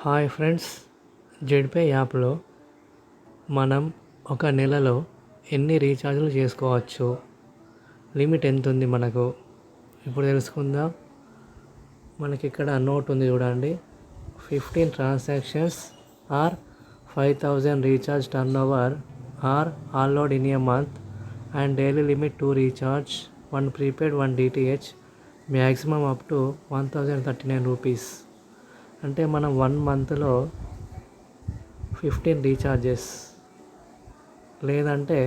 Hi friends, Zedpay యాప్లో మనం ఒక నెలలో ఎన్ని రీఛార్జ్లు చేసుకోవచ్చు, లిమిట్ ఎంత ఉంది మనకు ఇప్పుడు తెలుసుకుందాం. మనకి ఇక్కడ నోట్ ఉంది చూడండి. 15 transactions or 5000 recharge turnover or allowed in a month and daily limit to recharge, 1 prepaid 1 DTH, maximum up to 1039 rupees. అంటే మనం 1 మంత్లో 15 రీఛార్జెస్ లేదంటే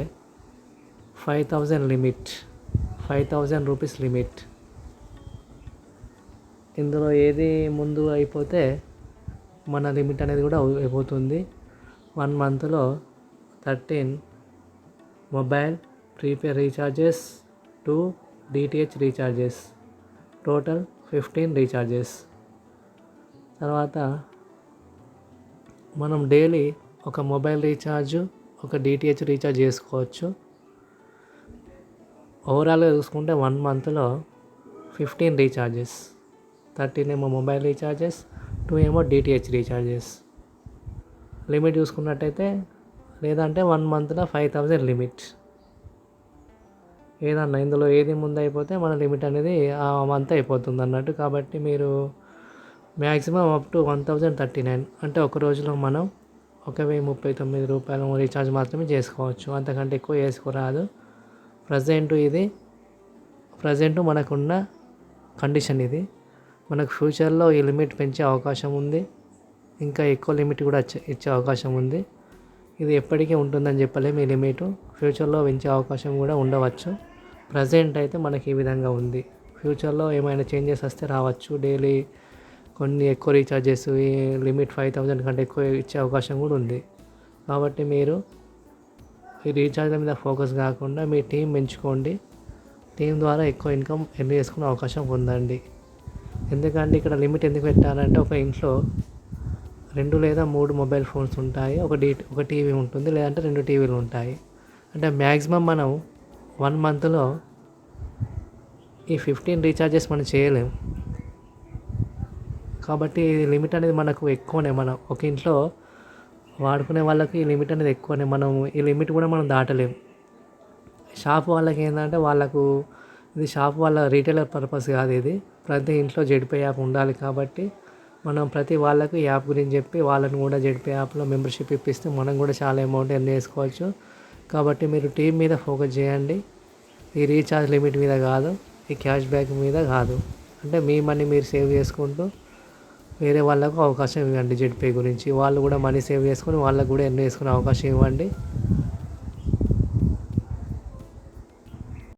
5000 లిమిట్, 5000 రూపీస్ లిమిట్. ఇందులో ఏది ముందు అయిపోతే మన లిమిట్ అనేది కూడా అయిపోతుంది. 1 మంత్లో 13 mobile prepaid recharges, 2 DTH recharges, total 15 recharges. తర్వాత మనం డైలీ ఒక మొబైల్ రీఛార్జ్, ఒక DTH రీఛార్జ్ చేసుకోవచ్చు. ఓవరాల్గా చూసుకుంటే 1 మంత్లో 15 రీఛార్జెస్, 13 ఏమో మొబైల్ రీఛార్జెస్, 2 ఏమో DTH రీఛార్జెస్. లిమిట్ చూసుకున్నట్టయితే లేదంటే 1 మంత్లో 5000 లిమిట్. ఏదన్నా ఇందులో ఏది ముందు అయిపోతే మన లిమిట్ అనేది ఆ మంత్ అయిపోతుంది అన్నట్టు. కాబట్టి మీరు మ్యాక్సిమం అప్ టు 1039, అంటే ఒక రోజులో మనం 1039 రూపాయల రీఛార్జ్ మాత్రమే చేసుకోవచ్చు, అంతకంటే ఎక్కువ చేసుకోరాదు. ప్రజెంట్ మనకున్న కండిషన్ ఇది. మనకు ఫ్యూచర్లో ఈ లిమిట్ పెంచే అవకాశం ఉంది, ఇంకా ఎక్కువ లిమిట్ కూడా ఇచ్చే అవకాశం ఉంది. ఇది ఎప్పటికీ ఉంటుందని చెప్పలేము. ఈ లిమిట్ ఫ్యూచర్లో పెంచే అవకాశం కూడా ఉండవచ్చు. ప్రజెంట్ అయితే మనకి ఈ విధంగా ఉంది. ఫ్యూచర్లో ఏమైనా చేంజెస్ వస్తే రావచ్చు. డైలీ కొన్ని ఎక్కువ రీఛార్జెస్, ఈ లిమిట్ 5000 కంటే ఎక్కువ ఇచ్చే అవకాశం కూడా ఉంది. కాబట్టి మీరు ఈ రీఛార్జ్ల మీద ఫోకస్ కాకుండా మీ టీం పెంచుకోండి. టీం ద్వారా ఎక్కువ ఇన్కమ్ ఎర్న్ చేసుకునే అవకాశం పొందండి. ఎందుకంటే ఇక్కడ లిమిట్ ఎందుకు పెట్టారంటే, ఒక ఇంట్లో 2 లేదా 3 మొబైల్ ఫోన్స్ ఉంటాయి, ఒక టీవీ ఉంటుంది, లేదంటే 2 టీవీలు ఉంటాయి. అంటే మ్యాక్సిమం మనం 1 మంత్లో ఈ 15 రీఛార్జెస్ మనం చేయలేము. కాబట్టి ఈ లిమిట్ అనేది మనకు ఎక్కువనే. మనం ఒక ఇంట్లో వాడుకునే వాళ్ళకి ఈ లిమిట్ అనేది ఎక్కువనే. మనం ఈ లిమిట్ కూడా మనం దాటలేము. షాప్ వాళ్ళకి ఏంటంటే, ఇది షాప్ వాళ్ళ రీటైలర్ పర్పస్ కాదు. ఇది ప్రతి ఇంట్లో జెడ్పే యాప్ ఉండాలి. కాబట్టి మనం ప్రతి వాళ్ళకు ఈ యాప్ గురించి చెప్పి వాళ్ళని కూడా జెడ్పే యాప్లో మెంబర్షిప్ ఇప్పిస్తే మనం కూడా చాలా అమౌంట్ ఎర్న్ చేసుకోవచ్చు. కాబట్టి మీరు టీం మీద ఫోకస్ చేయండి, ఈ రీఛార్జ్ లిమిట్ మీద కాదు, ఈ క్యాష్ బ్యాక్ మీద కాదు. అంటే మీ మనీ మీరు సేవ్ చేసుకుంటూ వేరే వాళ్ళకు అవకాశం ఇవ్వండి. జెడ్పే గురించి వాళ్ళు కూడా మనీ సేవ్ చేసుకొని వాళ్ళకు కూడా ఎర్న్ చేసుకునే అవకాశం ఇవ్వండి.